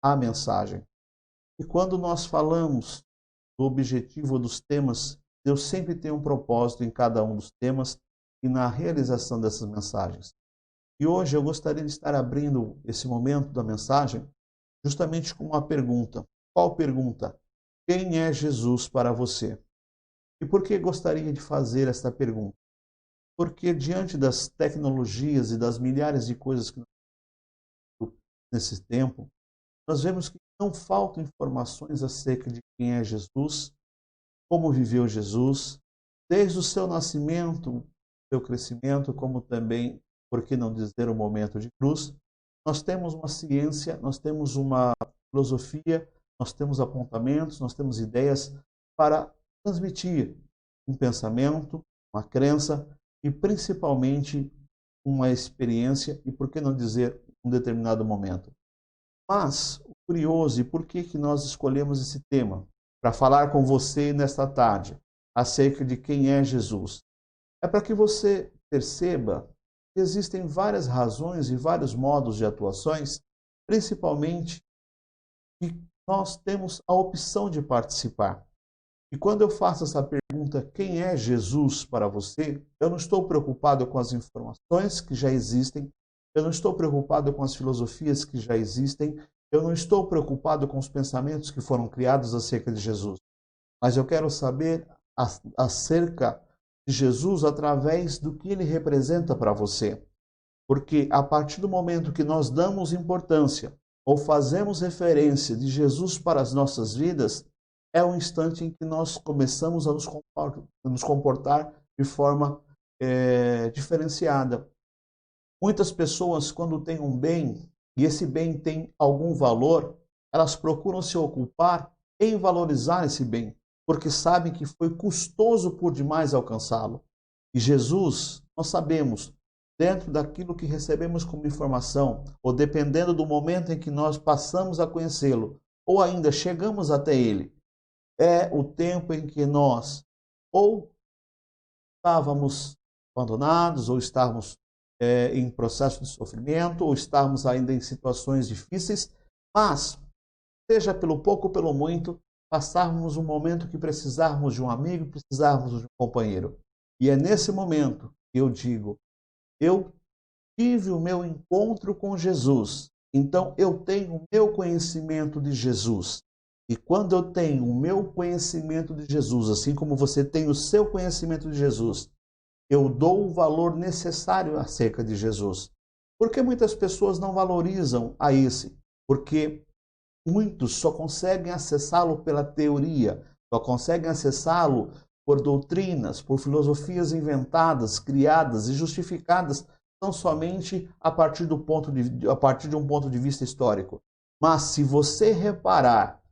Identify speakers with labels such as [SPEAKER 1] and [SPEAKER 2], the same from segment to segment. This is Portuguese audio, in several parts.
[SPEAKER 1] a mensagem. E quando nós falamos do objetivo dos temas, Deus sempre tem um propósito em cada um dos temas e na realização dessas mensagens. E hoje eu gostaria de estar abrindo esse momento da mensagem justamente com uma pergunta. Qual pergunta? Quem é Jesus para você? E por que gostaria de fazer esta pergunta? Porque diante das tecnologias e das milhares de coisas que nós temos nesse tempo, nós vemos que não faltam informações acerca de quem é Jesus, como viveu Jesus, desde o seu nascimento, seu crescimento, como também, por que não dizer, o momento de cruz. Nós temos uma ciência, nós temos uma filosofia, nós temos apontamentos, nós temos ideias para transmitir um pensamento, uma crença e principalmente uma experiência e, por que não dizer, um determinado momento. Mas, o curioso, e por que nós escolhemos esse tema para falar com você nesta tarde acerca de quem é Jesus? É para que você perceba que existem várias razões e vários modos de atuações, principalmente que nós temos a opção de participar. E quando eu faço essa pergunta, quem é Jesus para você? Eu não estou preocupado com as informações que já existem, eu não estou preocupado com as filosofias que já existem, eu não estou preocupado com os pensamentos que foram criados acerca de Jesus. Mas eu quero saber acerca de Jesus através do que ele representa para você. Porque a partir do momento que nós damos importância ou fazemos referência de Jesus para as nossas vidas, é o instante em que nós começamos a nos comportar de forma diferenciada. Muitas pessoas, quando têm um bem, e esse bem tem algum valor, elas procuram se ocupar em valorizar esse bem, porque sabem que foi custoso por demais alcançá-lo. E Jesus, nós sabemos, dentro daquilo que recebemos como informação, ou dependendo do momento em que nós passamos a conhecê-lo, ou ainda chegamos até ele, é o tempo em que nós ou estávamos abandonados, ou estávamos em processo de sofrimento, ou estávamos ainda em situações difíceis, mas, seja pelo pouco ou pelo muito, passávamos um momento que precisávamos de um amigo, precisávamos de um companheiro. E é nesse momento que eu digo, eu tive o meu encontro com Jesus, então eu tenho o meu conhecimento de Jesus. E quando eu tenho o meu conhecimento de Jesus, assim como você tem o seu conhecimento de Jesus, eu dou o valor necessário acerca de Jesus. Por que muitas pessoas não valorizam a esse? Porque muitos só conseguem acessá-lo pela teoria, só conseguem acessá-lo por doutrinas, por filosofias inventadas, criadas e justificadas tão somente a partir de um ponto de vista histórico. Mas se você reparar,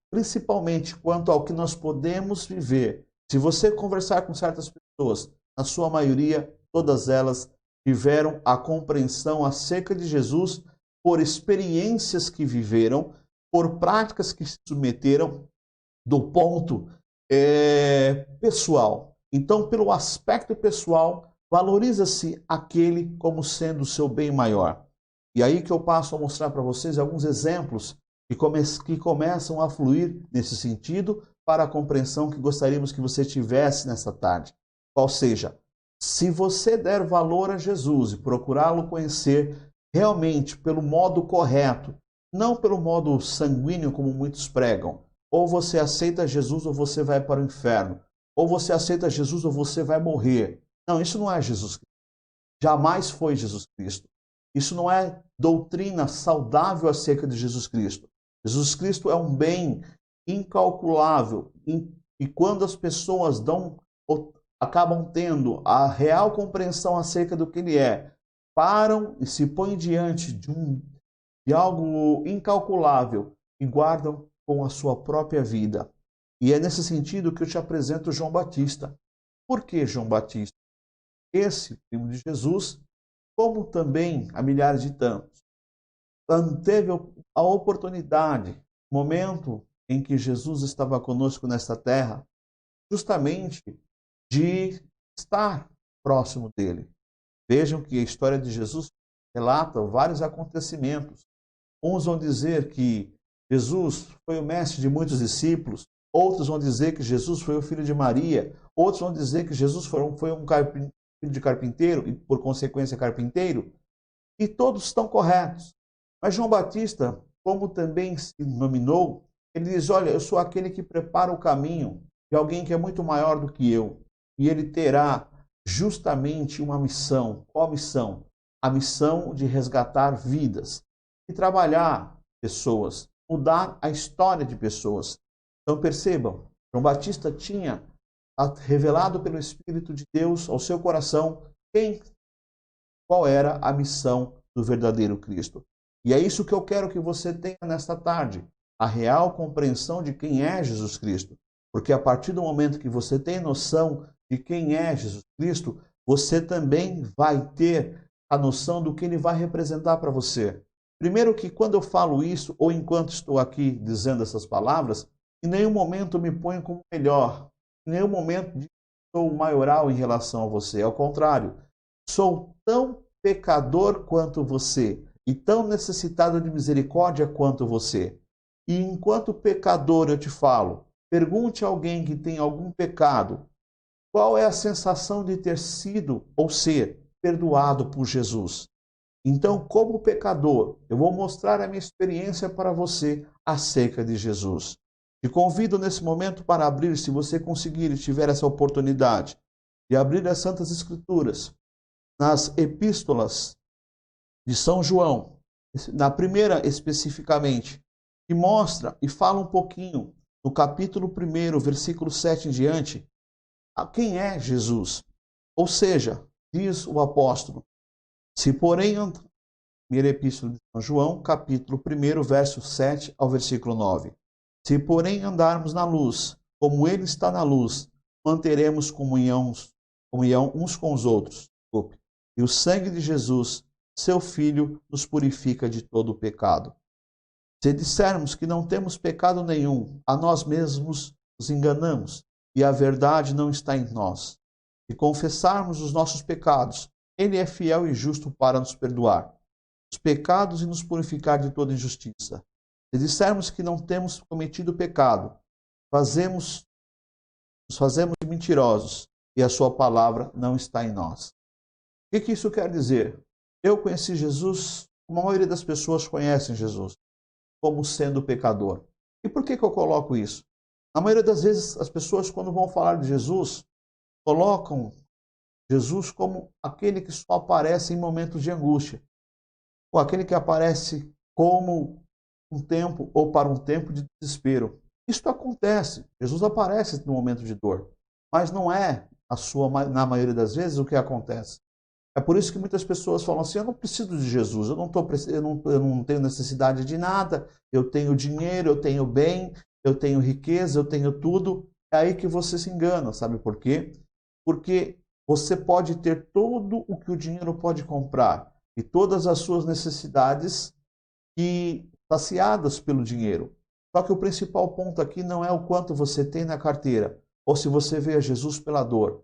[SPEAKER 1] principalmente quanto ao que nós podemos viver, se você conversar com certas pessoas, na sua maioria, todas elas tiveram a compreensão acerca de Jesus por experiências que viveram, por práticas que se submeteram do ponto pessoal. Então, pelo aspecto pessoal, valoriza-se aquele como sendo o seu bem maior. E aí que eu passo a mostrar para vocês alguns exemplos que começam a fluir nesse sentido para a compreensão que gostaríamos que você tivesse nessa tarde. Qual seja, se você der valor a Jesus e procurá-lo conhecer realmente pelo modo correto, não pelo modo sanguíneo como muitos pregam, ou você aceita Jesus ou você vai para o inferno, ou você aceita Jesus ou você vai morrer. Não, isso não é Jesus Cristo. Jamais foi Jesus Cristo. Isso não é doutrina saudável acerca de Jesus Cristo. Jesus Cristo é um bem incalculável. E quando as pessoas acabam tendo a real compreensão acerca do que ele é, param e se põem diante de algo incalculável e guardam com a sua própria vida. E é nesse sentido que eu te apresento João Batista. Por que João Batista? Esse, primo de Jesus, como também há milhares de tantos, teve a oportunidade, momento em que Jesus estava conosco nesta terra, justamente de estar próximo dele. Vejam que a história de Jesus relata vários acontecimentos, Uns vão dizer que Jesus foi o mestre de muitos discípulos, outros vão dizer que Jesus foi o filho de Maria, outros vão dizer que Jesus foi um filho de carpinteiro e, por consequência, carpinteiro, e todos estão corretos. Mas João Batista, como também se nominou, ele diz, olha, eu sou aquele que prepara o caminho de alguém que é muito maior do que eu, e ele terá justamente uma missão. Qual a missão? A missão de resgatar vidas e trabalhar pessoas, mudar a história de pessoas. Então percebam, João Batista tinha revelado pelo Espírito de Deus ao seu coração qual era a missão do verdadeiro Cristo. E é isso que eu quero que você tenha nesta tarde, a real compreensão de quem é Jesus Cristo. Porque a partir do momento que você tem noção de quem é Jesus Cristo, você também vai ter a noção do que ele vai representar para você. Primeiro que quando eu falo isso, ou enquanto estou aqui dizendo essas palavras, em nenhum momento me ponho como melhor, em nenhum momento sou maioral em relação a você. Ao contrário, sou tão pecador quanto você e tão necessitado de misericórdia quanto você. E enquanto pecador eu te falo, pergunte a alguém que tem algum pecado, qual é a sensação de ter sido ou ser perdoado por Jesus. Então, como pecador, eu vou mostrar a minha experiência para você acerca de Jesus. Te convido nesse momento para abrir, se você conseguir e tiver essa oportunidade, de abrir as Santas Escrituras, nas epístolas de São João, na primeira especificamente, que mostra e fala um pouquinho, no capítulo 1, versículo 7 em diante, a quem é Jesus. Ou seja, diz o apóstolo, se porém, primeira epístola de São João, capítulo 1, verso 7 ao versículo 9. Se porém andarmos na luz, como ele está na luz, manteremos comunhão uns com os outros. E o sangue de Jesus, seu Filho, nos purifica de todo o pecado. Se dissermos que não temos pecado nenhum, a nós mesmos nos enganamos, e a verdade não está em nós. Se confessarmos os nossos pecados, ele é fiel e justo para nos perdoar os pecados e nos purificar de toda injustiça. Se dissermos que não temos cometido pecado, nos fazemos mentirosos, e a sua palavra não está em nós. O que isso quer dizer? Eu conheci Jesus, como a maioria das pessoas conhecem Jesus, como sendo pecador. E por que eu coloco isso? Na maioria das vezes, as pessoas, quando vão falar de Jesus, colocam Jesus como aquele que só aparece em momentos de angústia, ou aquele que aparece como um tempo ou para um tempo de desespero. Isso acontece. Jesus aparece no momento de dor, mas não é na maioria das vezes o que acontece. É por isso que muitas pessoas falam assim, eu não preciso de Jesus, eu não tenho necessidade de nada, eu tenho dinheiro, eu tenho bem, eu tenho riqueza, eu tenho tudo. É aí que você se engana, sabe por quê? Porque você pode ter tudo o que o dinheiro pode comprar e todas as suas necessidades saciadas pelo dinheiro. Só que o principal ponto aqui não é o quanto você tem na carteira, ou se você vê a Jesus pela dor.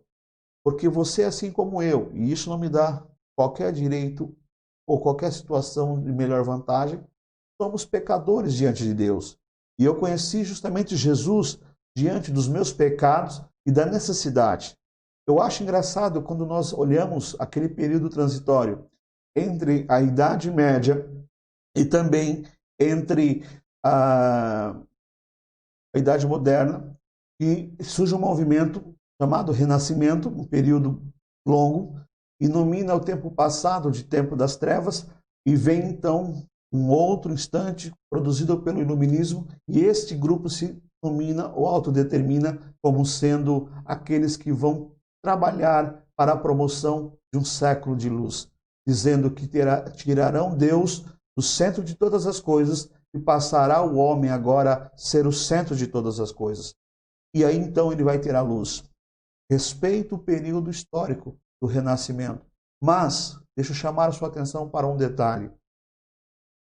[SPEAKER 1] Porque você, assim como eu, e isso não me dá qualquer direito ou qualquer situação de melhor vantagem, somos pecadores diante de Deus. E eu conheci justamente Jesus diante dos meus pecados e da necessidade. Eu acho engraçado quando nós olhamos aquele período transitório entre a Idade Média e também entre a Idade Moderna, e surge um movimento chamado Renascimento, um período longo, e nomina o tempo passado de tempo das trevas, e vem então um outro instante produzido pelo Iluminismo, e este grupo se nomina ou autodetermina como sendo aqueles que vão trabalhar para a promoção de um século de luz, dizendo que tirarão Deus do centro de todas as coisas e passará o homem agora a ser o centro de todas as coisas. E aí então ele vai ter a luz. Respeito o período histórico do Renascimento. Mas, deixa eu chamar a sua atenção para um detalhe.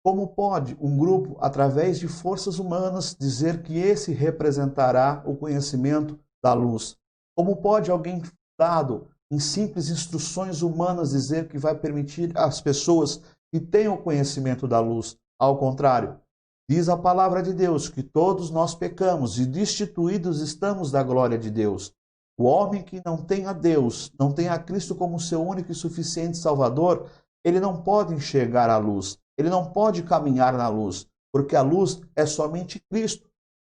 [SPEAKER 1] Como pode um grupo, através de forças humanas, dizer que esse representará o conhecimento da luz? Como pode alguém dado em simples instruções humanas dizer que vai permitir às pessoas que tenham o conhecimento da luz Ao contrário, diz a palavra de Deus que todos nós pecamos e destituídos estamos da glória de Deus. O homem que não tem a Deus, não tem a Cristo como seu único e suficiente Salvador, ele não pode enxergar a luz, ele não pode caminhar na luz, porque a luz é somente Cristo.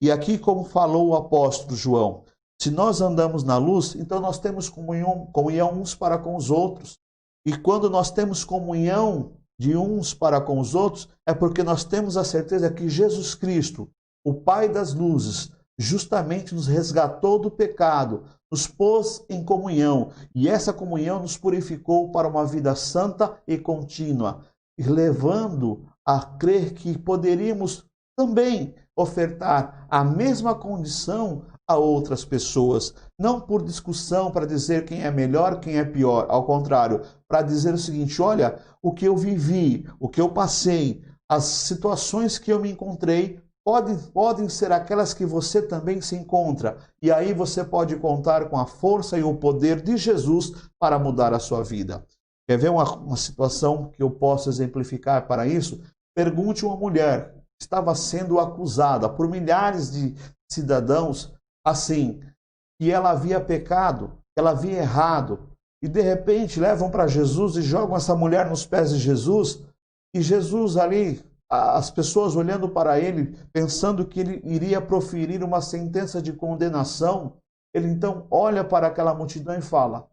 [SPEAKER 1] E aqui, como falou o apóstolo João, se nós andamos na luz, então nós temos comunhão uns para com os outros. E quando nós temos comunhão de uns para com os outros, é porque nós temos a certeza que Jesus Cristo, o Pai das luzes, justamente nos resgatou do pecado, nos pôs em comunhão, e essa comunhão nos purificou para uma vida santa e contínua, levando a crer que poderíamos também ofertar a mesma condição a outras pessoas, não por discussão para dizer quem é melhor, quem é pior, ao contrário, para dizer o seguinte: olha, o que eu vivi, o que eu passei, as situações que eu me encontrei, podem ser aquelas que você também se encontra, e aí você pode contar com a força e o poder de Jesus para mudar a sua vida. Quer ver uma situação que eu posso exemplificar para isso? Pergunte uma mulher que estava sendo acusada por milhares de cidadãos, assim, que ela havia pecado, que ela havia errado, e de repente levam para Jesus e jogam essa mulher nos pés de Jesus, e Jesus ali, as pessoas olhando para ele, pensando que ele iria proferir uma sentença de condenação, ele então olha para aquela multidão e fala: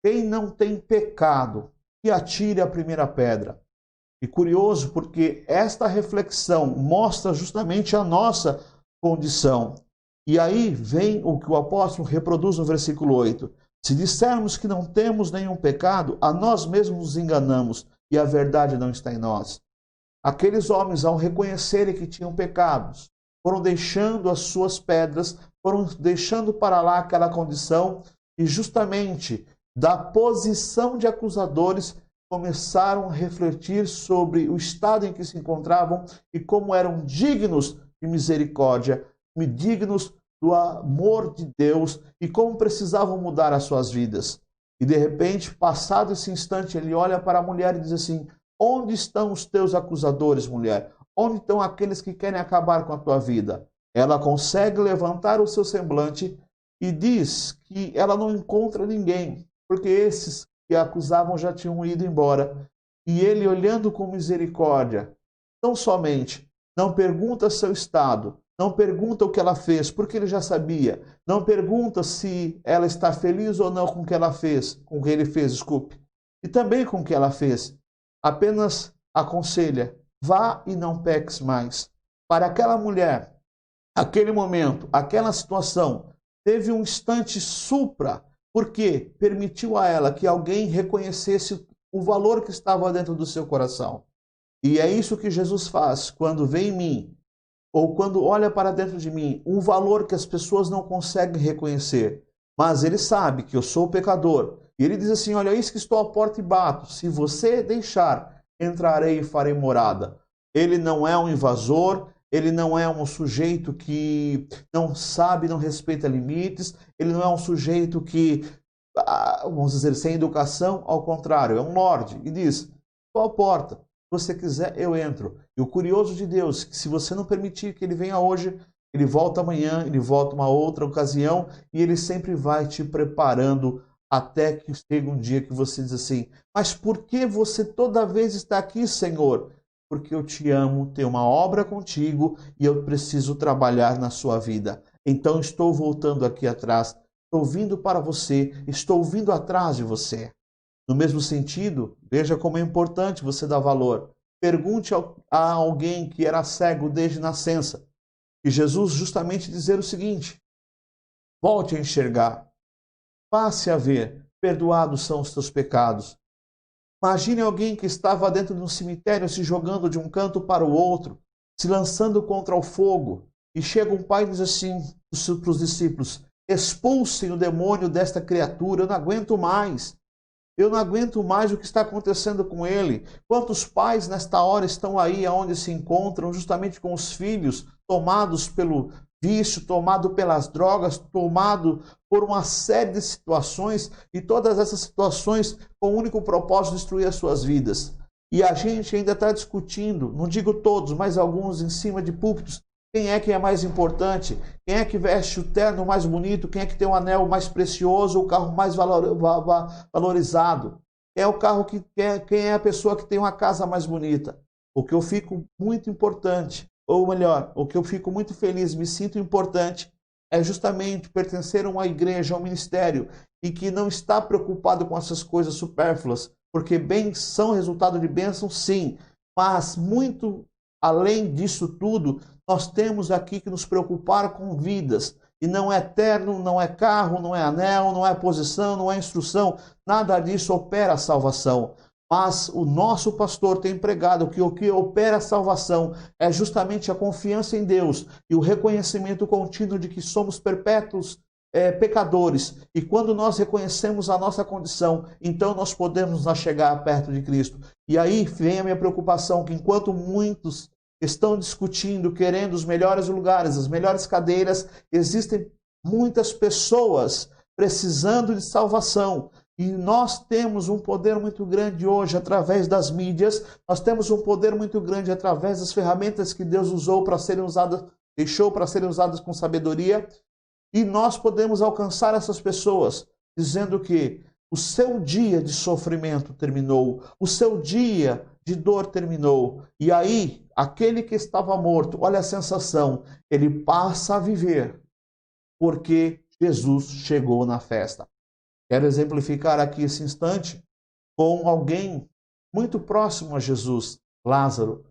[SPEAKER 1] quem não tem pecado, que atire a primeira pedra. E curioso, porque esta reflexão mostra justamente a nossa condição. E aí vem o que o apóstolo reproduz no versículo 8. Se dissermos que não temos nenhum pecado, a nós mesmos nos enganamos e a verdade não está em nós. Aqueles homens, ao reconhecerem que tinham pecados, foram deixando as suas pedras, foram deixando para lá aquela condição e justamente da posição de acusadores começaram a refletir sobre o estado em que se encontravam e como eram dignos de misericórdia, dignos do amor de Deus e como precisavam mudar as suas vidas. E de repente, passado esse instante, ele olha para a mulher e diz assim: onde estão os teus acusadores, mulher? Onde estão aqueles que querem acabar com a tua vida? Ela consegue levantar o seu semblante e diz que ela não encontra ninguém, porque esses que a acusavam já tinham ido embora. E ele, olhando com misericórdia, tão somente não pergunta seu estado, não pergunta o que ela fez, porque ele já sabia. Não pergunta se ela está feliz ou não com o que ela fez, com o que ele fez, desculpe. E também com o que ela fez. Apenas aconselha: vá e não peques mais. Para aquela mulher, aquele momento, aquela situação, teve um instante supra, porque permitiu a ela que alguém reconhecesse o valor que estava dentro do seu coração. E é isso que Jesus faz quando vê em mim, ou quando olha para dentro de mim, um valor que as pessoas não conseguem reconhecer. Mas ele sabe que eu sou pecador. E ele diz assim: olha, eis que estou à porta e bato. Se você deixar, entrarei e farei morada. Ele não é um invasor, ele não é um sujeito que não sabe, não respeita limites, ele não é um sujeito que, vamos dizer, sem educação, ao contrário, é um lorde. E diz: estou à porta. Se você quiser, eu entro. E o curioso de Deus é que se você não permitir que ele venha hoje, ele volta amanhã, ele volta uma outra ocasião, e ele sempre vai te preparando até que chegue um dia que você diz assim: mas por que você toda vez está aqui, Senhor? Porque eu te amo, tenho uma obra contigo e eu preciso trabalhar na sua vida. Então estou voltando aqui atrás, estou vindo para você, estou vindo atrás de você. No mesmo sentido, veja como é importante você dar valor. Pergunte a alguém que era cego desde nascença. E Jesus justamente dizer o seguinte: volte a enxergar, passe a ver, perdoados são os teus pecados. Imagine alguém que estava dentro de um cemitério se jogando de um canto para o outro, se lançando contra o fogo. E chega um pai e diz assim para os discípulos: expulsem o demônio desta criatura, eu não aguento mais. Eu não aguento mais o que está acontecendo com ele. Quantos pais nesta hora estão aí onde se encontram justamente com os filhos tomados pelo vício, tomado pelas drogas, tomado por uma série de situações, e todas essas situações com o único propósito de destruir as suas vidas. E a gente ainda está discutindo, não digo todos, mas alguns em cima de púlpitos, quem é mais importante, quem é que veste o terno mais bonito, quem é que tem o anel mais precioso, o carro mais valorizado. É o carro quem é a pessoa que tem uma casa mais bonita. O que eu fico muito importante, ou melhor, o que eu fico muito feliz, me sinto importante, é justamente pertencer a uma igreja, a um ministério, e que não está preocupado com essas coisas supérfluas, porque bens são resultado de bênçãos, sim, mas muito além disso tudo, nós temos aqui que nos preocupar com vidas. E não é terno, não é carro, não é anel, não é posição, não é instrução, nada disso opera a salvação. Mas o nosso pastor tem pregado que o que opera a salvação é justamente a confiança em Deus e o reconhecimento contínuo de que somos perpétuos pecadores. E quando nós reconhecemos a nossa condição, então nós podemos nos chegar perto de Cristo. E aí vem a minha preocupação, que enquanto muitos estão discutindo, querendo os melhores lugares, as melhores cadeiras, existem muitas pessoas precisando de salvação. E nós temos um poder muito grande hoje através das mídias, nós temos um poder muito grande através das ferramentas que Deus usou para serem usadas, deixou para serem usadas com sabedoria, e nós podemos alcançar essas pessoas dizendo que o seu dia de sofrimento terminou, o seu dia de dor terminou, e aí aquele que estava morto, olha a sensação, ele passa a viver, porque Jesus chegou na festa. Quero exemplificar aqui esse instante com alguém muito próximo a Jesus, Lázaro.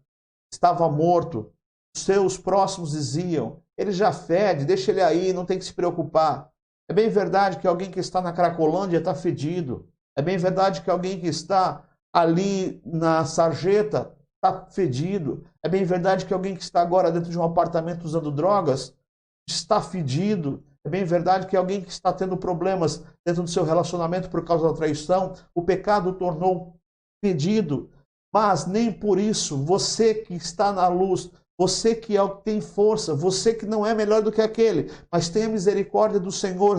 [SPEAKER 1] Estava morto, seus próximos diziam, ele já fede, deixa ele aí, não tem que se preocupar. É bem verdade que alguém que está na Cracolândia está fedido. É bem verdade que alguém que está ali na Sarjeta está fedido. É bem verdade que alguém que está agora dentro de um apartamento usando drogas está fedido. É bem verdade que alguém que está tendo problemas dentro do seu relacionamento por causa da traição, o pecado o tornou fedido. Mas nem por isso, você que está na luz, você que tem força, você que não é melhor do que aquele, mas tem a misericórdia do Senhor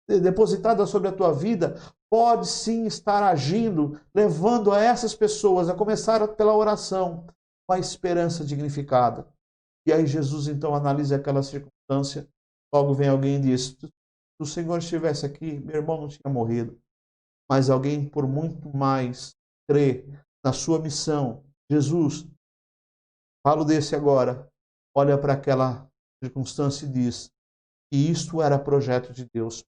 [SPEAKER 1] depositada sobre a tua vida, pode sim estar agindo, levando a essas pessoas, a começar pela oração, com a esperança dignificada. E aí Jesus então analisa aquela circunstância. Logo vem alguém e diz, se o Senhor estivesse aqui, meu irmão não tinha morrido. Mas alguém por muito mais crê na sua missão. Jesus, falo desse agora, olha para aquela circunstância e diz que isto era projeto de Deus.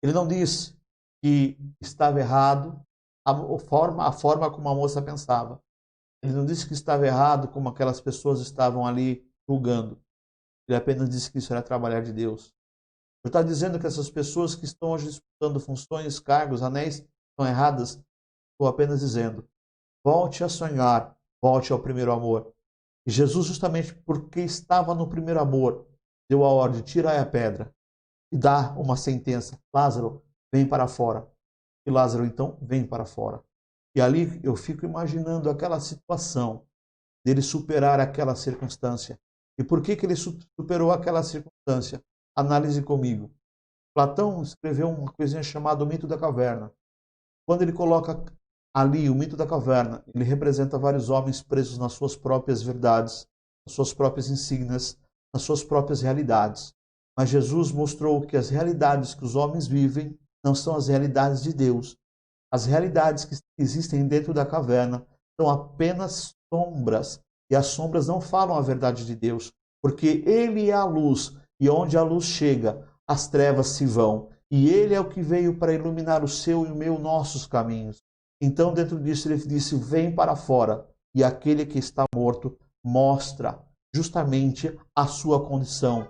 [SPEAKER 1] Ele não disse que estava errado a forma como a moça pensava. Ele não disse que estava errado como aquelas pessoas estavam ali julgando. Ele apenas disse que isso era trabalhar de Deus. Ele está dizendo que essas pessoas que estão hoje disputando funções, cargos, anéis, estão erradas. Estou apenas dizendo, volte a sonhar, volte ao primeiro amor. E Jesus, justamente porque estava no primeiro amor, deu a ordem, tirai a pedra e dá uma sentença. Lázaro, vem para fora. E Lázaro, então, vem para fora. E ali eu fico imaginando aquela situação dele superar aquela circunstância. E por que ele superou aquela circunstância? Análise comigo. Platão escreveu uma coisinha chamada o mito da caverna. Quando ele coloca ali o mito da caverna, ele representa vários homens presos nas suas próprias verdades, nas suas próprias insígnias, nas suas próprias realidades. Mas Jesus mostrou que as realidades que os homens vivem não são as realidades de Deus. As realidades que existem dentro da caverna são apenas sombras. E as sombras não falam a verdade de Deus, porque Ele é a luz, e onde a luz chega, as trevas se vão. E Ele é o que veio para iluminar o seu e o meu, nossos caminhos. Então, dentro disso, Ele disse, vem para fora. E aquele que está morto mostra justamente a sua condição.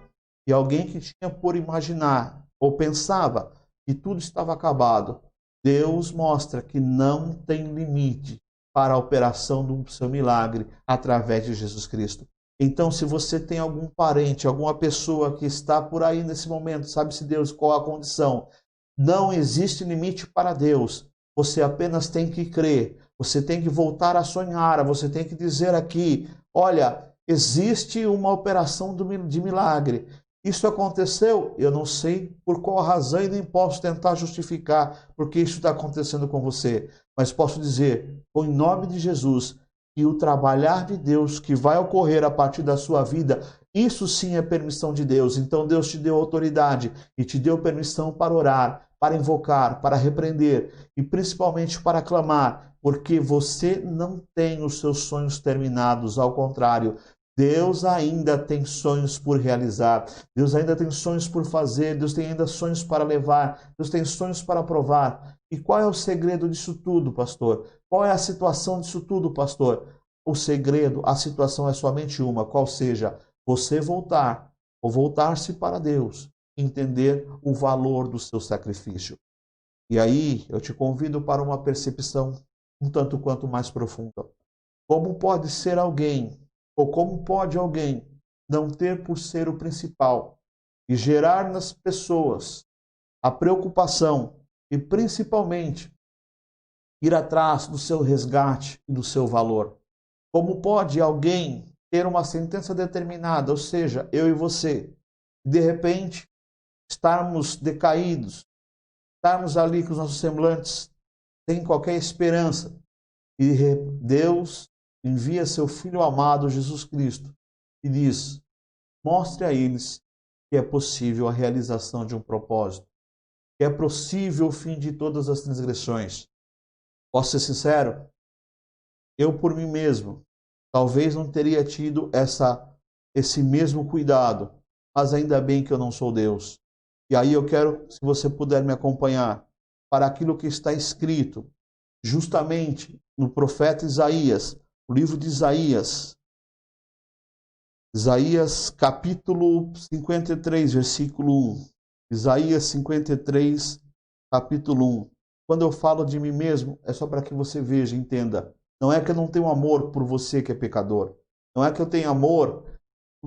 [SPEAKER 1] E alguém que tinha por imaginar, ou pensava que tudo estava acabado, Deus mostra que não tem limite para a operação do seu milagre através de Jesus Cristo. Então, se você tem algum parente, alguma pessoa que está por aí nesse momento, sabe-se Deus qual a condição, não existe limite para Deus. Você apenas tem que crer, você tem que voltar a sonhar, você tem que dizer aqui, olha, existe uma operação de milagre. Isso aconteceu, eu não sei por qual razão e nem posso tentar justificar porque isso está acontecendo com você. Mas posso dizer, em nome de Jesus, que o trabalhar de Deus que vai ocorrer a partir da sua vida, isso sim é permissão de Deus. Então Deus te deu autoridade e te deu permissão para orar, para invocar, para repreender e principalmente para clamar, porque você não tem os seus sonhos terminados, ao contrário, Deus ainda tem sonhos por realizar, Deus ainda tem sonhos por fazer, Deus tem ainda sonhos para levar, Deus tem sonhos para provar. E qual é o segredo disso tudo, pastor? Qual é a situação disso tudo, pastor? O segredo, a situação é somente uma, qual seja, você voltar ou voltar-se para Deus, entender o valor do seu sacrifício. E aí eu te convido para uma percepção um tanto quanto mais profunda. Como pode ser alguém, ou como pode alguém não ter por ser o principal e gerar nas pessoas a preocupação e principalmente ir atrás do seu resgate e do seu valor? Como pode alguém ter uma sentença determinada, ou seja, eu e você, de repente estarmos decaídos, estarmos ali com os nossos semblantes sem qualquer esperança, e Deus envia seu Filho amado, Jesus Cristo, e diz, mostre a eles que é possível a realização de um propósito, que é possível o fim de todas as transgressões. Posso ser sincero? Eu por mim mesmo, talvez não teria tido esse mesmo cuidado, mas ainda bem que eu não sou Deus. E aí eu quero, se você puder me acompanhar, para aquilo que está escrito, justamente no profeta Isaías, o livro de Isaías, Isaías capítulo 53, versículo 1. Isaías 53, capítulo 1. Quando eu falo de mim mesmo, é só para que você veja, entenda. Não é que eu não tenho amor por você que é pecador. Não é que eu tenho amor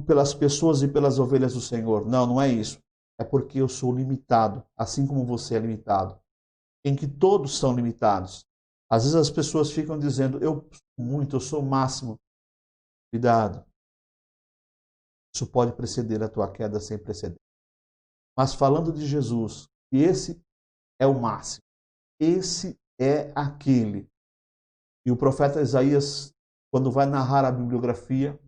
[SPEAKER 1] pelas pessoas e pelas ovelhas do Senhor. Não, não é isso. É porque eu sou limitado, assim como você é limitado. Em que todos são limitados. Às vezes as pessoas ficam dizendo, eu sou o máximo. Cuidado. Isso pode preceder a tua queda sem precedente. Mas falando de Jesus, e esse é o máximo. Esse é aquele. E o profeta Isaías, quando vai narrar a bibliografia,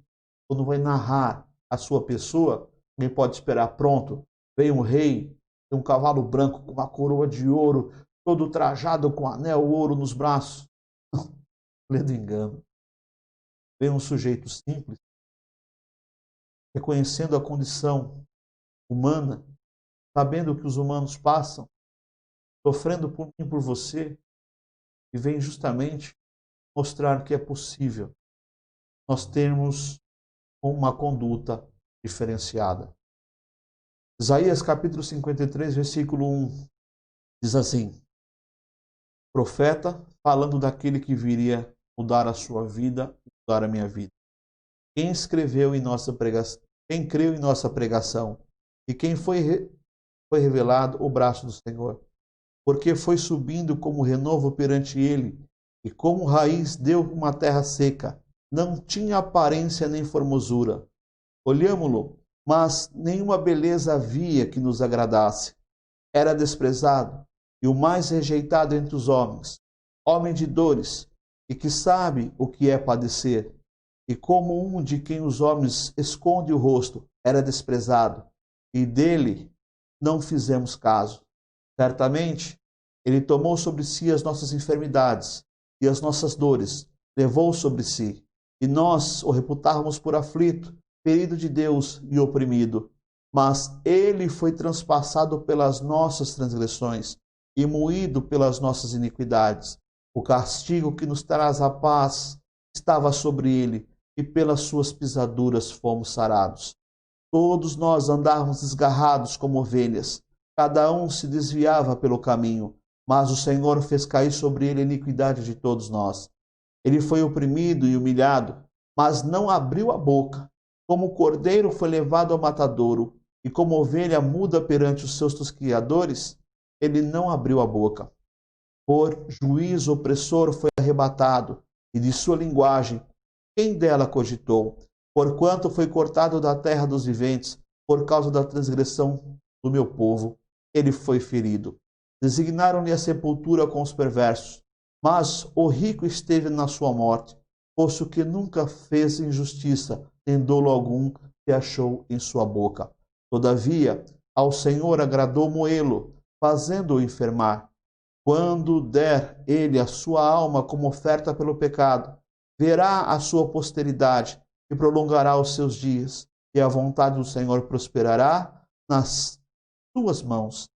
[SPEAKER 1] quando vai narrar a sua pessoa, quem pode esperar? Pronto, vem um rei, tem um cavalo branco com uma coroa de ouro, todo trajado com anel ouro nos braços. Lendo engano. Vem um sujeito simples, reconhecendo a condição humana, sabendo o que os humanos passam, sofrendo por mim e por você, e vem justamente mostrar que é possível nós termos uma conduta diferenciada. Isaías capítulo 53, versículo 1, diz assim, profeta falando daquele que viria mudar a sua vida, mudar a minha vida. Quem escreveu em nossa pregação, quem creu em nossa pregação, e quem foi revelado o braço do Senhor, porque foi subindo como renovo perante ele, e como raiz deu uma terra seca, não tinha aparência nem formosura. Olhámo-lo, mas nenhuma beleza havia que nos agradasse. Era desprezado, e o mais rejeitado entre os homens, homem de dores, e que sabe o que é padecer. E como um de quem os homens escondem o rosto, era desprezado, e dele não fizemos caso. Certamente, ele tomou sobre si as nossas enfermidades e as nossas dores, levou sobre si. E nós o reputávamos por aflito, ferido de Deus e oprimido. Mas ele foi transpassado pelas nossas transgressões e moído pelas nossas iniquidades. O castigo que nos traz a paz estava sobre ele, e pelas suas pisaduras fomos sarados. Todos nós andávamos desgarrados como ovelhas, cada um se desviava pelo caminho, mas o Senhor fez cair sobre ele a iniquidade de todos nós. Ele foi oprimido e humilhado, mas não abriu a boca. Como o cordeiro foi levado ao matadouro, e como ovelha muda perante os seus tosquiadores, ele não abriu a boca. Por juízo opressor foi arrebatado, e de sua linguagem, quem dela cogitou? Porquanto foi cortado da terra dos viventes, por causa da transgressão do meu povo, ele foi ferido. Designaram-lhe a sepultura com os perversos, mas o rico esteve na sua morte, posto que nunca fez injustiça, nem dolo algum se achou em sua boca. Todavia, ao Senhor agradou moê-lo, fazendo-o enfermar. Quando der ele a sua alma como oferta pelo pecado, verá a sua posteridade e prolongará os seus dias, e a vontade do Senhor prosperará nas suas mãos.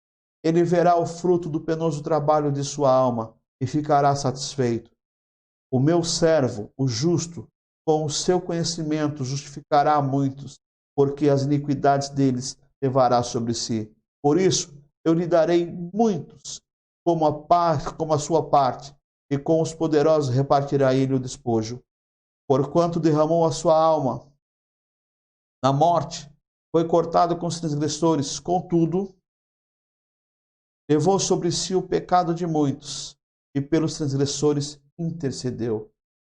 [SPEAKER 1] Ele verá o fruto do penoso trabalho de sua alma e ficará satisfeito. O meu servo, o justo, com o seu conhecimento justificará a muitos, porque as iniquidades deles levará sobre si. Por isso, eu lhe darei muitos, como a sua parte, e com os poderosos repartirá ele o despojo. Porquanto derramou a sua alma na morte, foi cortado com os transgressores, contudo, levou sobre si o pecado de muitos, e pelos transgressores intercedeu.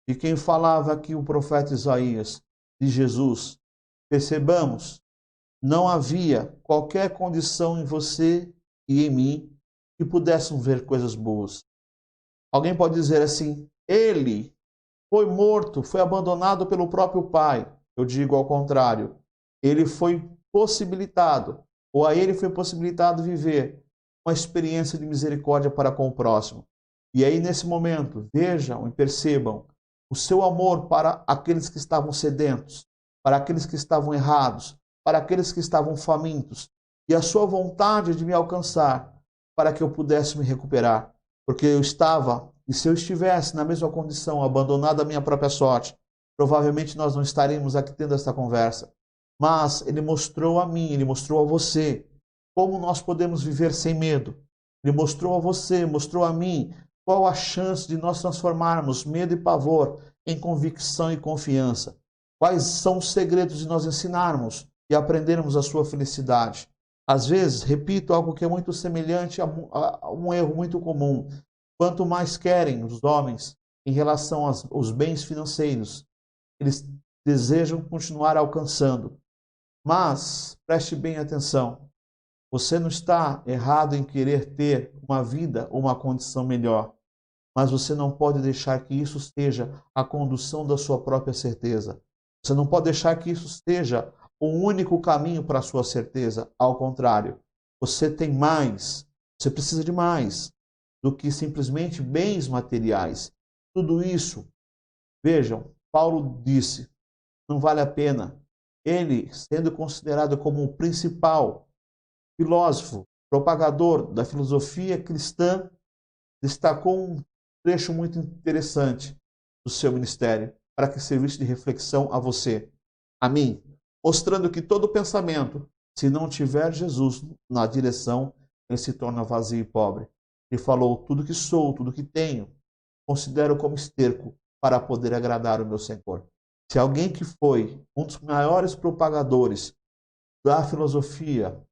[SPEAKER 1] E quem falava aqui o profeta Isaías, de Jesus, percebamos, não havia qualquer condição em você e em mim que pudéssemos ver coisas boas. Alguém pode dizer assim, ele foi morto, foi abandonado pelo próprio Pai. Eu digo ao contrário, ele foi possibilitado, ou a ele foi possibilitado viver uma experiência de misericórdia para com o próximo. E aí, nesse momento, vejam e percebam o seu amor para aqueles que estavam sedentos, para aqueles que estavam errados, para aqueles que estavam famintos, e a sua vontade de me alcançar, para que eu pudesse me recuperar. Porque eu estava, e se eu estivesse na mesma condição, abandonado à minha própria sorte, provavelmente nós não estaríamos aqui tendo esta conversa. Mas ele mostrou a mim, ele mostrou a você, como nós podemos viver sem medo. Ele mostrou a você, mostrou a mim, qual a chance de nós transformarmos medo e pavor em convicção e confiança. Quais são os segredos de nós ensinarmos e aprendermos a sua felicidade. Às vezes, repito algo que é muito semelhante a um erro muito comum. Quanto mais querem os homens em relação aos bens financeiros, eles desejam continuar alcançando. Mas, preste bem atenção, você não está errado em querer ter uma vida ou uma condição melhor, mas você não pode deixar que isso seja a condução da sua própria certeza. Você não pode deixar que isso seja o único caminho para a sua certeza. Ao contrário, você tem mais, você precisa de mais do que simplesmente bens materiais. Tudo isso, vejam, Paulo disse, não vale a pena. Ele, sendo considerado como o principal filósofo, propagador da filosofia cristã, destacou um trecho muito interessante do seu ministério, para que servisse de reflexão a você, a mim, mostrando que todo pensamento, se não tiver Jesus na direção, ele se torna vazio e pobre. Ele falou, tudo que sou, tudo que tenho, considero como esterco para poder agradar o meu Senhor. Se alguém que foi um dos maiores propagadores da filosofia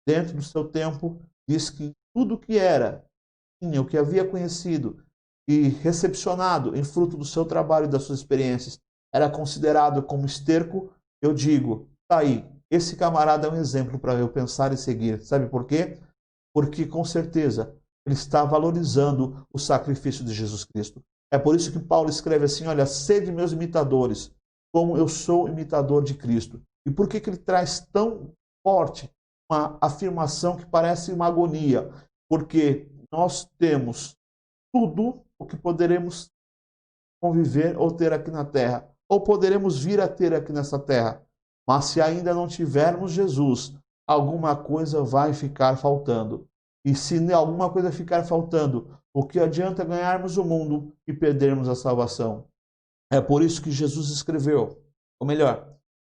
[SPEAKER 1] dentro do seu tempo, diz que tudo que era, o que havia conhecido e recepcionado em fruto do seu trabalho e das suas experiências, era considerado como esterco, eu digo, tá aí, esse camarada é um exemplo para eu pensar e seguir. Sabe por quê? Porque, com certeza, ele está valorizando o sacrifício de Jesus Cristo. É por isso que Paulo escreve assim, olha, sede meus imitadores, como eu sou imitador de Cristo. E por que ele traz tão forte uma afirmação que parece uma agonia? Porque nós temos tudo o que poderemos conviver ou ter aqui na terra, ou poderemos vir a ter aqui nessa terra. Mas se ainda não tivermos Jesus, alguma coisa vai ficar faltando. E se alguma coisa ficar faltando, o que adianta ganharmos o mundo e perdermos a salvação? É por isso que Jesus escreveu, ou melhor,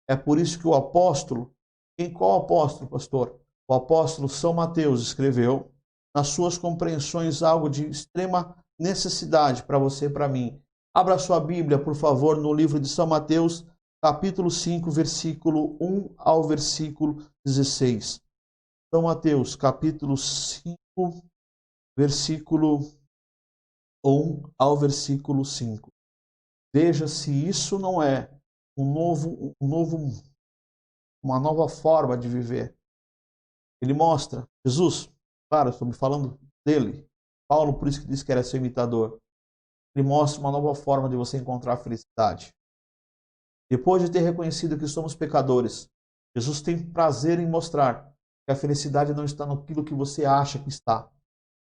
[SPEAKER 1] é por isso que o apóstolo, em qual apóstolo, pastor? O apóstolo São Mateus escreveu, nas suas compreensões, algo de extrema necessidade para você e para mim. Abra sua Bíblia, por favor, no livro de São Mateus, capítulo 5, versículo 1 ao versículo 16. São Mateus, capítulo 5, versículo 1 ao versículo 5. Veja se isso não é um novo uma nova forma de viver. Ele mostra, Jesus, claro, estou me falando dele, Paulo, por isso que disse que era seu imitador. Ele mostra uma nova forma de você encontrar a felicidade. Depois de ter reconhecido que somos pecadores, Jesus tem prazer em mostrar que a felicidade não está naquilo que você acha que está,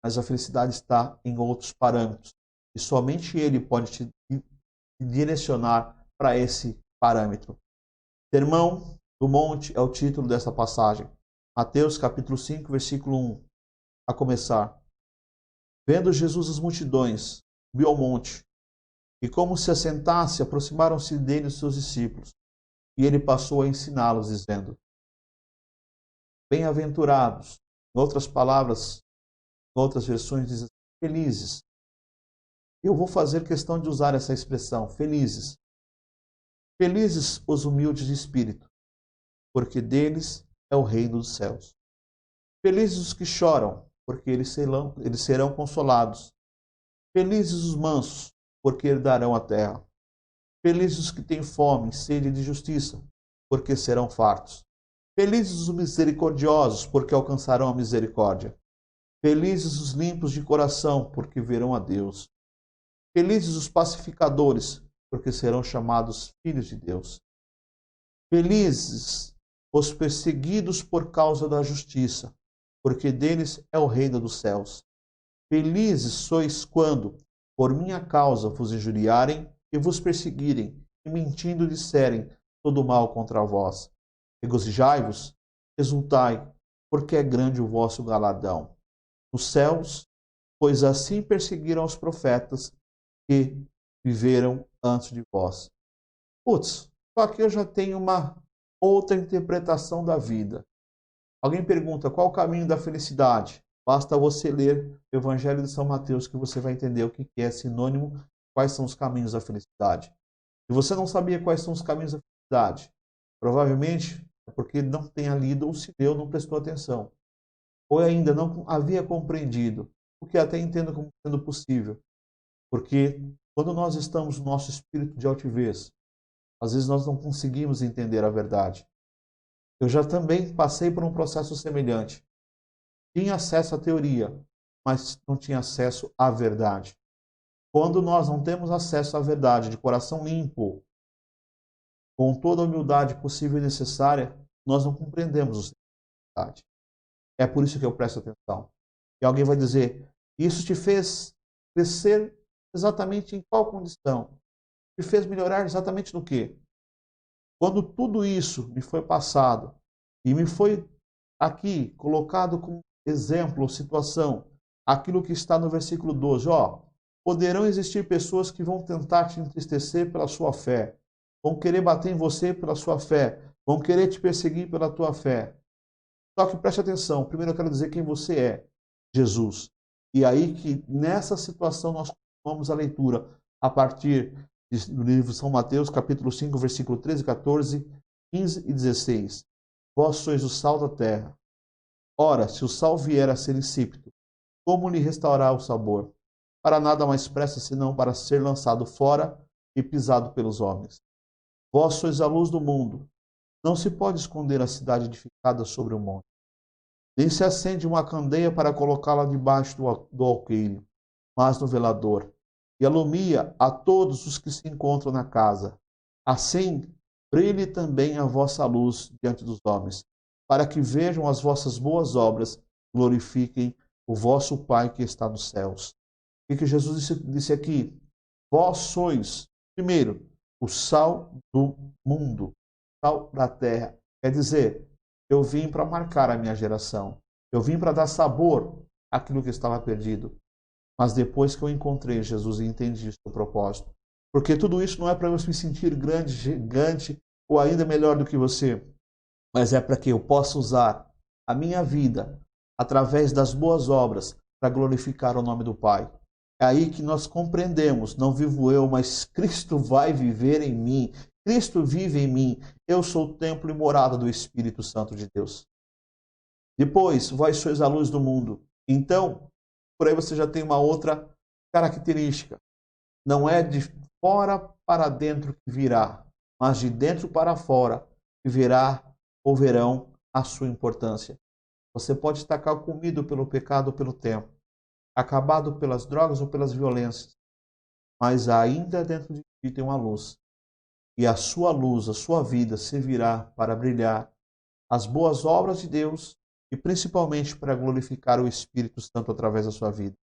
[SPEAKER 1] mas a felicidade está em outros parâmetros. E somente Ele pode te direcionar para esse parâmetro. Sermão do Monte é o título dessa passagem. Mateus capítulo 5, versículo 1. A começar. Vendo Jesus as multidões, subiu ao monte, e como se assentasse, aproximaram-se dele os seus discípulos. E ele passou a ensiná-los, dizendo: Bem-aventurados, em outras palavras, em outras versões diz assim, felizes. Eu vou fazer questão de usar essa expressão, felizes. Felizes os humildes de espírito, porque deles é o reino dos céus. Felizes os que choram, porque eles serão consolados. Felizes os mansos, porque herdarão a terra. Felizes os que têm fome e sede de justiça, porque serão fartos. Felizes os misericordiosos, porque alcançarão a misericórdia. Felizes os limpos de coração, porque verão a Deus. Felizes os pacificadores, porque serão chamados filhos de Deus. Felizes os perseguidos por causa da justiça, porque deles é o reino dos céus. Felizes sois quando, por minha causa, vos injuriarem e vos perseguirem, e mentindo disserem todo mal contra vós. Regozijai-vos, exultai, porque é grande o vosso galardão nos céus, pois assim perseguiram os profetas que viveram antes de vós. Putz, só que eu já tenho uma outra interpretação da vida. Alguém pergunta qual o caminho da felicidade? Basta você ler o Evangelho de São Mateus que você vai entender o que é sinônimo, quais são os caminhos da felicidade. Se você não sabia quais são os caminhos da felicidade, provavelmente é porque não tenha lido ou se leu, não prestou atenção. Ou ainda não havia compreendido, o que até entendo como sendo possível. Porque quando nós estamos no nosso espírito de altivez, às vezes nós não conseguimos entender a verdade. Eu já também passei por um processo semelhante. Tinha acesso à teoria, mas não tinha acesso à verdade. Quando nós não temos acesso à verdade de coração limpo, com toda a humildade possível e necessária, nós não compreendemos o sentido da verdade. É por isso que eu presto atenção. E alguém vai dizer, isso te fez crescer exatamente em qual condição? Te fez melhorar exatamente no quê? Quando tudo isso me foi passado e me foi aqui colocado como exemplo ou situação, aquilo que está no versículo 12, poderão existir pessoas que vão tentar te entristecer pela sua fé, vão querer bater em você pela sua fé, vão querer te perseguir pela tua fé. Só que preste atenção, primeiro eu quero dizer quem você é, Jesus. E aí que nessa situação nós continuamos a leitura a partir do livro de São Mateus, capítulo 5, versículo 13, 14, 15 e 16. Vós sois o sal da terra. Ora, se o sal vier a ser insípido, como lhe restaurar o sabor? Para nada mais presta senão para ser lançado fora e pisado pelos homens. Vós sois a luz do mundo. Não se pode esconder a cidade edificada sobre o monte. Nem se acende uma candeia para colocá-la debaixo do alqueire, mas no velador, e alumia a todos os que se encontram na casa. Assim, brilhe também a vossa luz diante dos homens, para que vejam as vossas boas obras e glorifiquem o vosso Pai que está nos céus. O que Jesus disse aqui? Vós sois, primeiro, o sal do mundo, sal da terra. Quer dizer, eu vim para marcar a minha geração. Eu vim para dar sabor àquilo que estava perdido. Mas depois que eu encontrei Jesus e entendi o seu propósito. Porque tudo isso não é para eu me sentir grande, gigante ou ainda melhor do que você. Mas é para que eu possa usar a minha vida através das boas obras para glorificar o nome do Pai. É aí que nós compreendemos, não vivo eu, mas Cristo vai viver em mim. Cristo vive em mim. Eu sou o templo e morada do Espírito Santo de Deus. Depois, vós sois a luz do mundo. Então, por aí você já tem uma outra característica. Não é de fora para dentro que virá, mas de dentro para fora que virá ou verão a sua importância. Você pode estar comido pelo pecado ou pelo tempo, acabado pelas drogas ou pelas violências, mas ainda dentro de ti tem uma luz. E a sua luz, a sua vida servirá para brilhar as boas obras de Deus e principalmente para glorificar o Espírito Santo através da sua vida.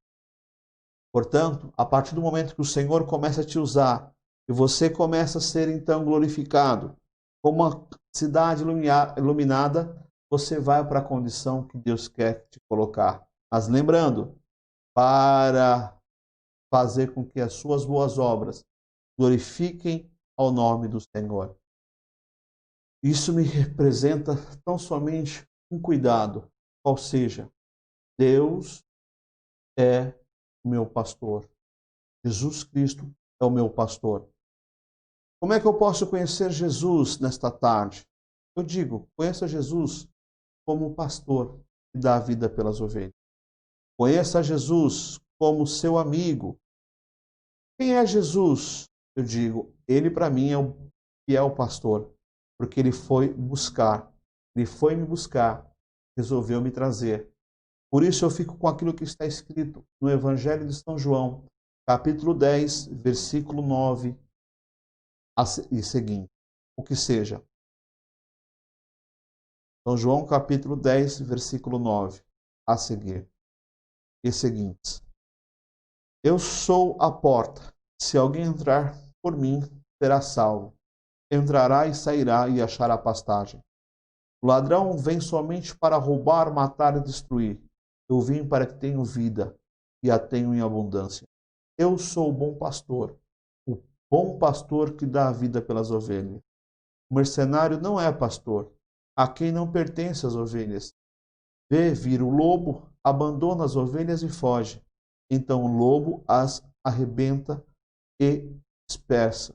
[SPEAKER 1] Portanto, a partir do momento que o Senhor começa a te usar e você começa a ser então glorificado como uma cidade iluminada, você vai para a condição que Deus quer te colocar. Mas lembrando, para fazer com que as suas boas obras glorifiquem ao nome do Senhor. Isso me representa tão somente um cuidado, qual seja, Deus é o meu pastor. Jesus Cristo é o meu pastor. Como é que eu posso conhecer Jesus nesta tarde? Eu digo, conheça Jesus como pastor que dá a vida pelas ovelhas. Conheça Jesus como seu amigo. Quem é Jesus? Eu digo, ele para mim é o fiel pastor, porque ele foi me buscar, resolveu me trazer. Por isso eu fico com aquilo que está escrito no Evangelho de São João, capítulo 10, versículo 9 e seguinte. O que seja. São João, capítulo 10, versículo 9 a seguir. E seguintes. Eu sou a porta. Se alguém entrar por mim, será salvo. Entrará e sairá e achará pastagem. O ladrão vem somente para roubar, matar e destruir. Eu vim para que tenham vida e a tenham em abundância. Eu sou o bom pastor, o bom pastor que dá a vida pelas ovelhas. O mercenário não é pastor, a quem não pertence as ovelhas. Vê vir o lobo, abandona as ovelhas e foge. Então o lobo as arrebenta e dispersa.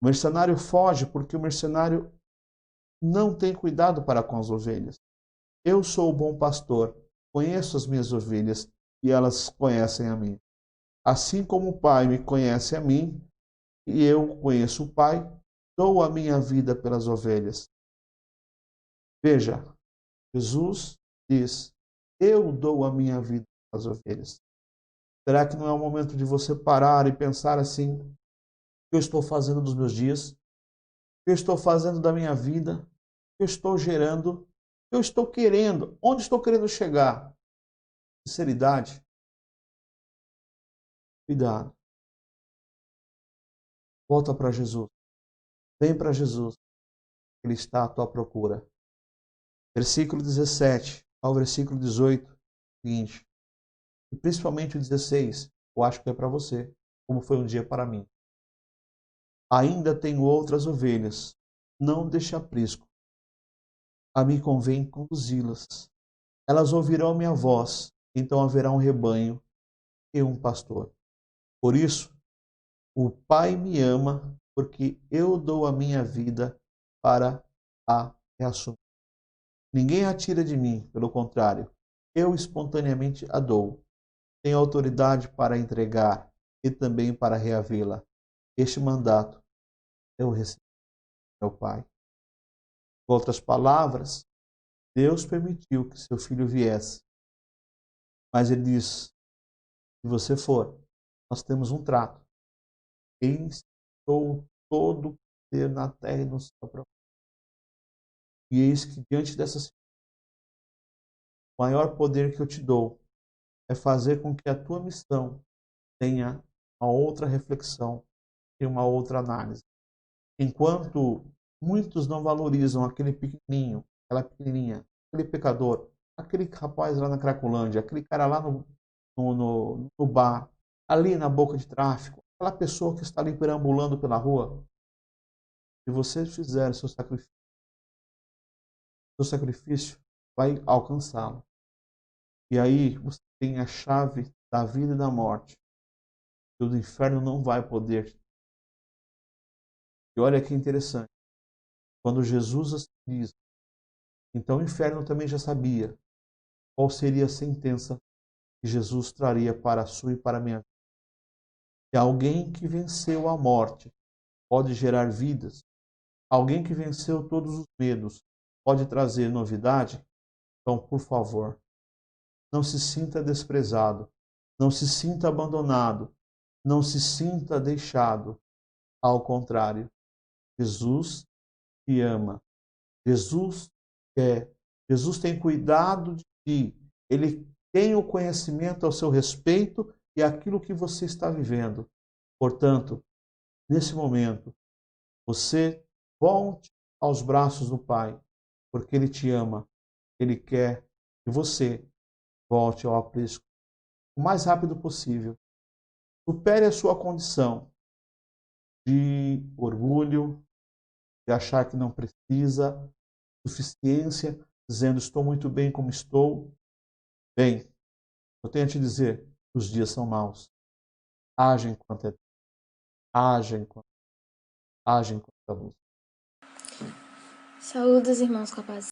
[SPEAKER 1] O mercenário foge porque o mercenário não tem cuidado para com as ovelhas. Eu sou o bom pastor, conheço as minhas ovelhas e elas conhecem a mim. Assim como o Pai me conhece a mim e eu conheço o Pai, dou a minha vida pelas ovelhas. Veja, Jesus diz, eu dou a minha vida pelas ovelhas. Será que não é o momento de você parar e pensar assim, o que eu estou fazendo dos meus dias? O que eu estou fazendo da minha vida? O que eu estou gerando? O que eu estou querendo? Onde estou querendo chegar? Sinceridade. Cuidado. Volta para Jesus. Vem para Jesus. Ele está à tua procura. Versículo 17 ao versículo 18, seguinte. E principalmente o 16, eu acho que é para você, como foi um dia para mim. Ainda tenho outras ovelhas, não deixe aprisco. A mim convém conduzi-las. Elas ouvirão minha voz, então haverá um rebanho e um pastor. Por isso, o Pai me ama, porque eu dou a minha vida para a reassumir. Ninguém a tira de mim, pelo contrário, eu espontaneamente a dou. Tenho autoridade para entregar e também para reavê-la. Este mandato eu recebi do meu Pai. Com outras palavras, Deus permitiu que seu filho viesse. Mas ele diz, se você for, nós temos um trato. Estou todo o poder na terra e no céu para você. E eis que diante dessa situação, o maior poder que eu te dou é fazer com que a tua missão tenha uma outra reflexão e uma outra análise. Enquanto muitos não valorizam aquele pequenininho, aquela pequenininha, aquele pecador, aquele rapaz lá na Cracolândia, aquele cara lá no bar, ali na boca de tráfico, aquela pessoa que está ali perambulando pela rua, se você fizer seu sacrifício vai alcançá-lo. E aí você tem a chave da vida e da morte. E o inferno não vai poder. E olha que interessante. Quando Jesus diz, então o inferno também já sabia qual seria a sentença que Jesus traria para a sua e para a minha vida. Que alguém que venceu a morte pode gerar vidas. Alguém que venceu todos os medos pode trazer novidade, então, por favor, não se sinta desprezado, não se sinta abandonado, não se sinta deixado. Ao contrário, Jesus te ama. Jesus quer. Jesus tem cuidado de ti. Ele tem o conhecimento ao seu respeito e aquilo que você está vivendo. Portanto, nesse momento, você volte aos braços do Pai, porque Ele te ama. Ele quer que você volte ao aprisco o mais rápido possível. Supere a sua condição de orgulho, de achar que não precisa, suficiência, dizendo estou muito bem como estou. Bem, eu tenho a te dizer, os dias são maus. Haja enquanto é tempo. Haja enquanto é luz.
[SPEAKER 2] Saúdos, irmãos com a paz.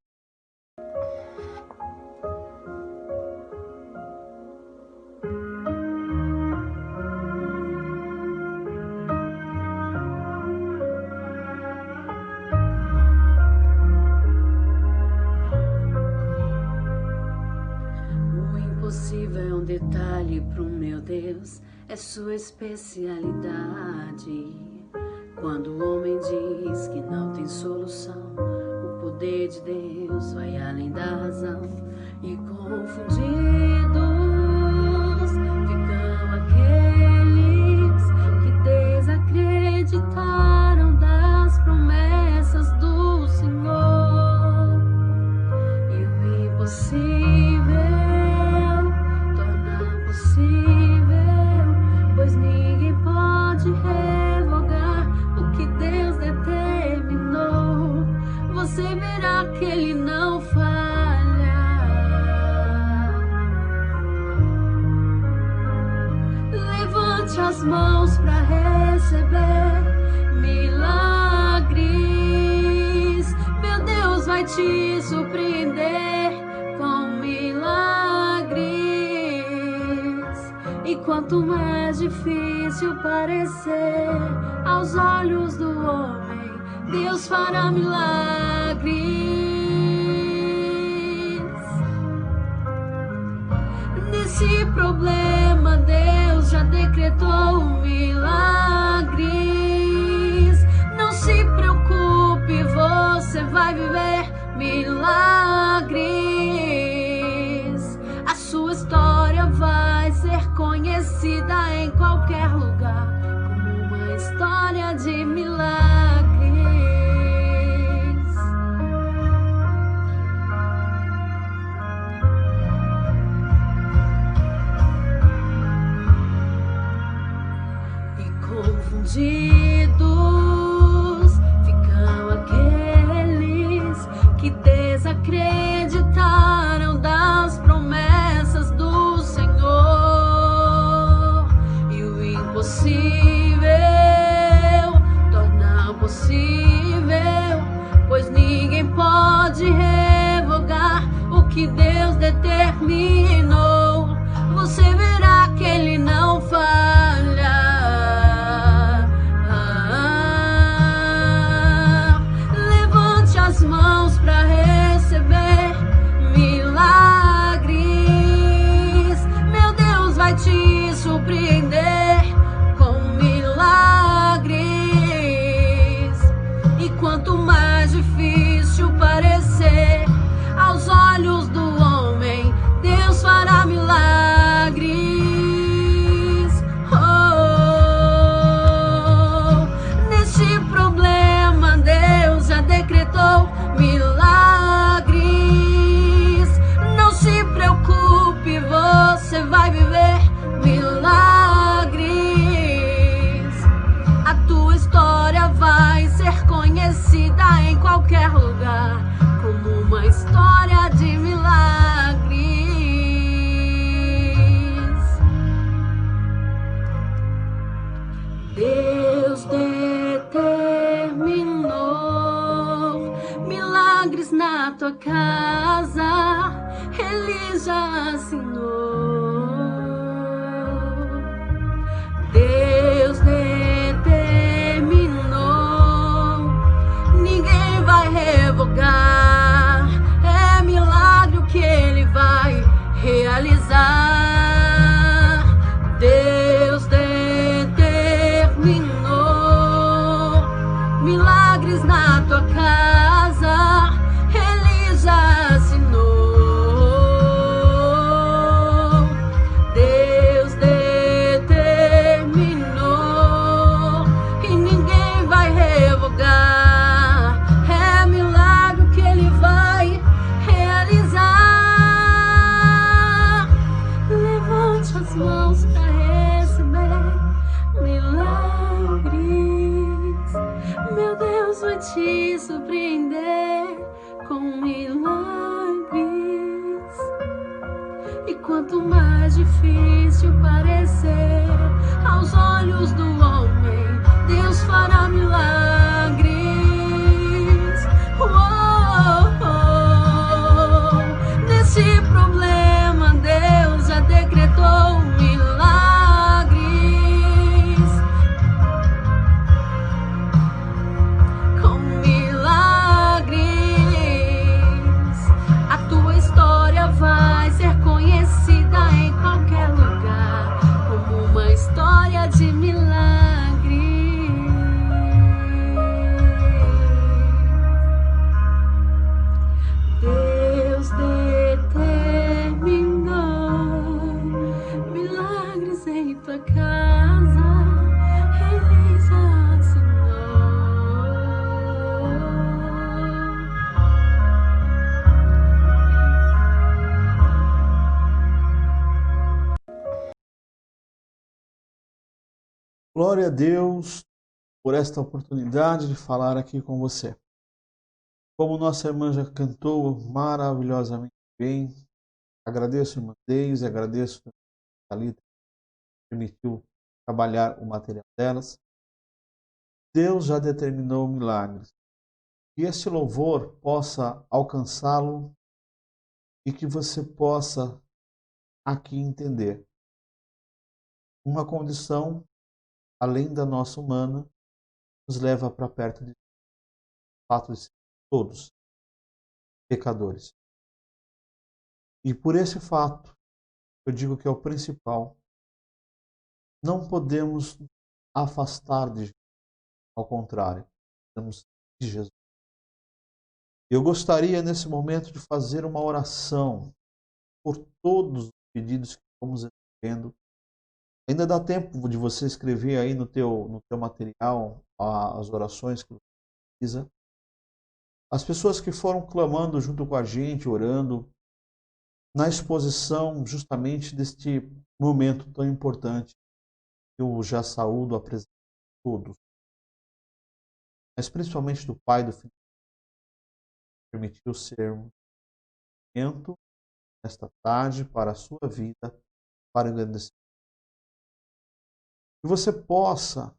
[SPEAKER 3] O impossível é um detalhe pro meu Deus, é sua especialidade. Quando o homem diz que não tem solução, o poder de Deus vai além da razão. E confundidos ficam aqueles que desacreditaram das promessas do Senhor. E o impossível torna possível, pois ninguém pode revogar o que Deus determinou. Você verá que Ele não falha. Levante as mãos para receber milagres. Meu Deus vai te surpreender com milagres. E quanto mais difícil parecer aos olhos do homem, Deus fará milagres. Nesse problema, Deus já decretou milagres. Não se preocupe, você vai viver milagres. A sua história vai ser conhecida em qualquer lugar como uma história de milagres. E confundidos ficam aqueles que desacreditaram das promessas do Senhor. E o impossível torna possível, pois ninguém pode revogar o que Deus determinou. Você verá que Ele não falha. Levante as mãos para receber milagres. Meu Deus vai te surpreender com milagres. E quanto mais difícil parecer aos olhos do homem, Deus fará milagres. Oh, nesse problema, Deus já decretou milagres. Não se preocupe, você vai viver milagres. A tua história vai ser conhecida em qualquer lugar como uma história de milagres. Deus determinou milagres na tua casa, Ele já assinou. Deus determinou, ninguém vai revogar. parecer aos olhos do homem, Deus fará milagres. Nesse problema Deus já decretou milagres. Com milagres a tua história vai ser conhecida em qualquer lugar como uma história de milagres. Deus determinou milagres em tua casa, Ele já assinou.
[SPEAKER 1] Glória a Deus por esta oportunidade de falar aqui com você. Como nossa irmã já cantou maravilhosamente bem, agradeço a irmã Deise, agradeço a Thalita que permitiu trabalhar o material delas. Deus já determinou milagres. Que esse louvor possa alcançá-lo e que você possa aqui entender uma condição além da nossa humana nos leva para perto de Deus. O fato de ser todos pecadores. E por esse fato, eu digo que é o principal, não podemos afastar de Jesus, ao contrário, estamos de Jesus. Eu gostaria nesse momento de fazer uma oração por todos os pedidos que estamos recebendo. Ainda dá tempo de você escrever aí no teu material as orações que você precisa. As pessoas que foram clamando junto com a gente, orando, na exposição justamente deste momento tão importante, eu já saúdo, apresento a todos, mas principalmente do Pai e do Filho, que permitiu sermos momento nesta tarde para a sua vida, para engrandecer. Que você possa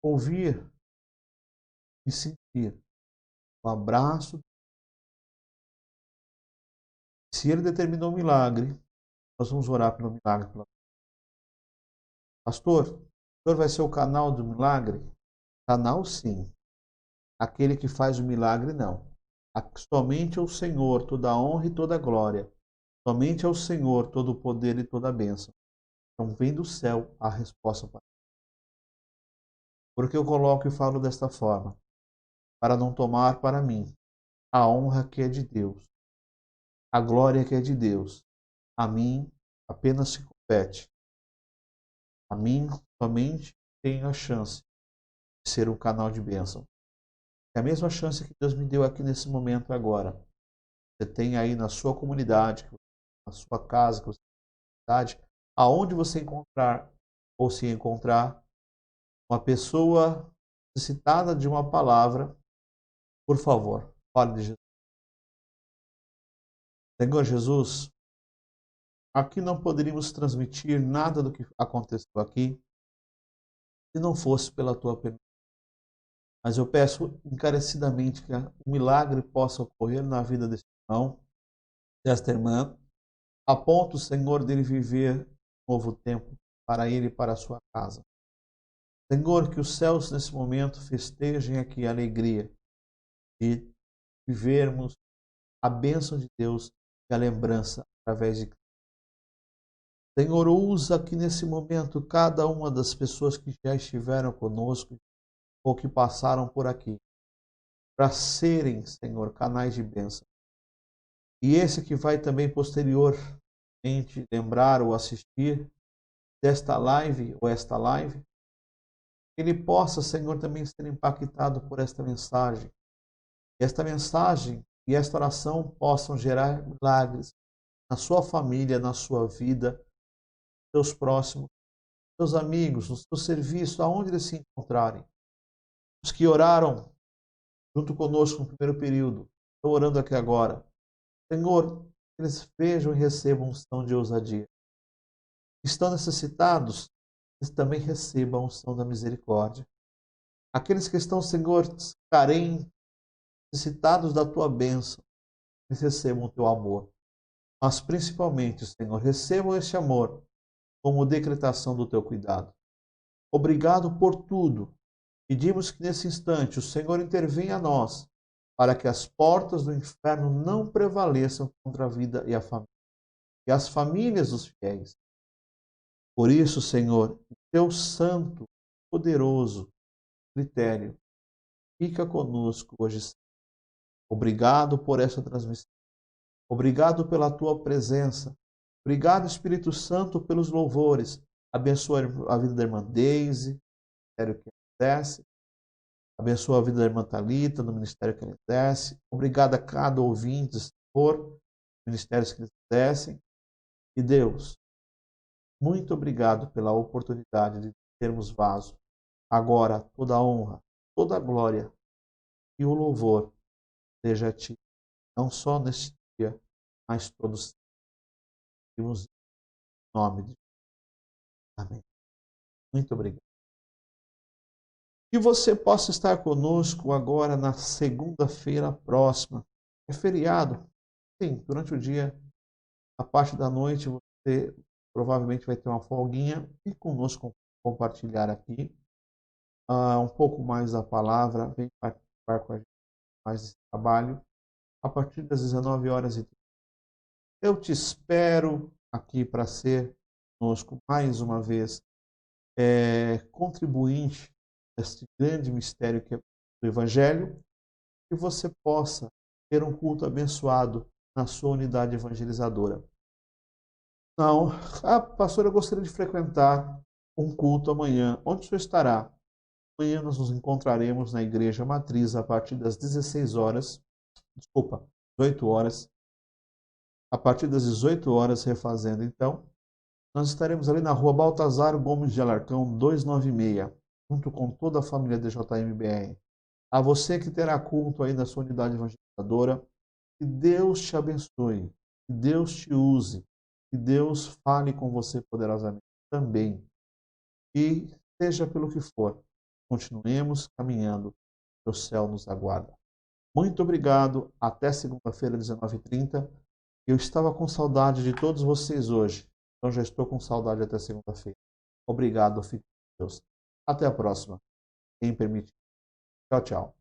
[SPEAKER 1] ouvir e sentir o abraço. Se Ele determinou um milagre, nós vamos orar pelo milagre. Pastor, o senhor vai ser o canal do milagre? Canal, sim. Aquele que faz o milagre, não. Somente ao Senhor toda a honra e toda a glória. Somente ao Senhor todo o poder e toda a bênção. Então vem do céu a resposta para isso. Porque eu coloco e falo desta forma, para não tomar para mim a honra que é de Deus, a glória que é de Deus. A mim apenas se compete. A mim somente tenho a chance de ser um canal de bênção. É a mesma chance que Deus me deu aqui nesse momento agora. Você tem aí na sua comunidade, na sua casa, na sua cidade, aonde você encontrar ou se encontrar uma pessoa necessitada de uma palavra, por favor, fale de Jesus. Senhor Jesus, aqui não poderíamos transmitir nada do que aconteceu aqui se não fosse pela tua permissão. Mas eu peço encarecidamente que o milagre possa ocorrer na vida deste irmão, desta irmã, a ponto, Senhor, dele viver um novo tempo para ele e para a sua casa. Senhor, que os céus nesse momento festejem aqui a alegria de vivermos a bênção de Deus e a lembrança através de Cristo. Senhor, usa aqui nesse momento cada uma das pessoas que já estiveram conosco ou que passaram por aqui, para serem, Senhor, canais de bênção. E esse que vai também posteriormente lembrar ou assistir desta live ou esta live, ele possa, Senhor, também ser impactado por esta mensagem. Esta mensagem e esta oração possam gerar milagres na sua família, na sua vida, nos seus próximos, nos seus amigos, no seu serviço, aonde eles se encontrarem. Os que oraram junto conosco no primeiro período, estão orando aqui agora. Senhor, eles vejam e recebam unção de ousadia. que estão necessitados, eles também recebam a unção da misericórdia. Aqueles que estão, Senhor, carentes, necessitados da tua bênção, eles recebam o teu amor. Mas principalmente, Senhor, recebam esse amor como decretação do teu cuidado. Obrigado por tudo. Pedimos que nesse instante o Senhor intervenha a nós, para que as portas do inferno não prevaleçam contra a vida e a família, e as famílias dos fiéis. Por isso, Senhor, o teu santo, poderoso critério fica conosco hoje. Obrigado por essa transmissão. Obrigado pela tua presença. Obrigado, Espírito Santo, pelos louvores. Abençoa a vida da irmã Deise, no ministério que ela exerce. Abençoa a vida da irmã Thalita, no ministério que ela exerce. Obrigado a cada ouvinte, Senhor, ministérios que eles exercem. E Deus, muito obrigado pela oportunidade de termos vaso. Agora, toda a honra, toda a glória e o louvor seja a ti, não só neste dia, mas todos em nome de Jesus. Amém. Muito obrigado. Que você possa estar conosco agora na segunda-feira próxima. É feriado. Sim, durante o dia, a parte da noite, você provavelmente vai ter uma folguinha e conosco compartilhar aqui um pouco mais da palavra, vem participar com a gente mais desse trabalho a partir das 19h30. Eu te espero aqui para ser conosco mais uma vez contribuinte deste grande mistério que é o Evangelho, que você possa ter um culto abençoado na sua unidade evangelizadora. Não, pastor, eu gostaria de frequentar um culto amanhã. Onde o senhor estará? Amanhã nós nos encontraremos na Igreja Matriz a partir das 18 horas. A partir das 18 horas, refazendo então. Nós estaremos ali na rua Baltazar Gomes de Alarcão, 296, junto com toda a família DJMBR. A você que terá culto aí na sua unidade evangelizadora, que Deus te abençoe, que Deus te use, que Deus fale com você poderosamente também. E seja pelo que for, continuemos caminhando, que o céu nos aguarda. Muito obrigado, até segunda-feira, 19h30. Eu estava com saudade de todos vocês hoje, então já estou com saudade até segunda-feira. Obrigado, fique com Deus. Até a próxima, quem permite. Tchau, tchau.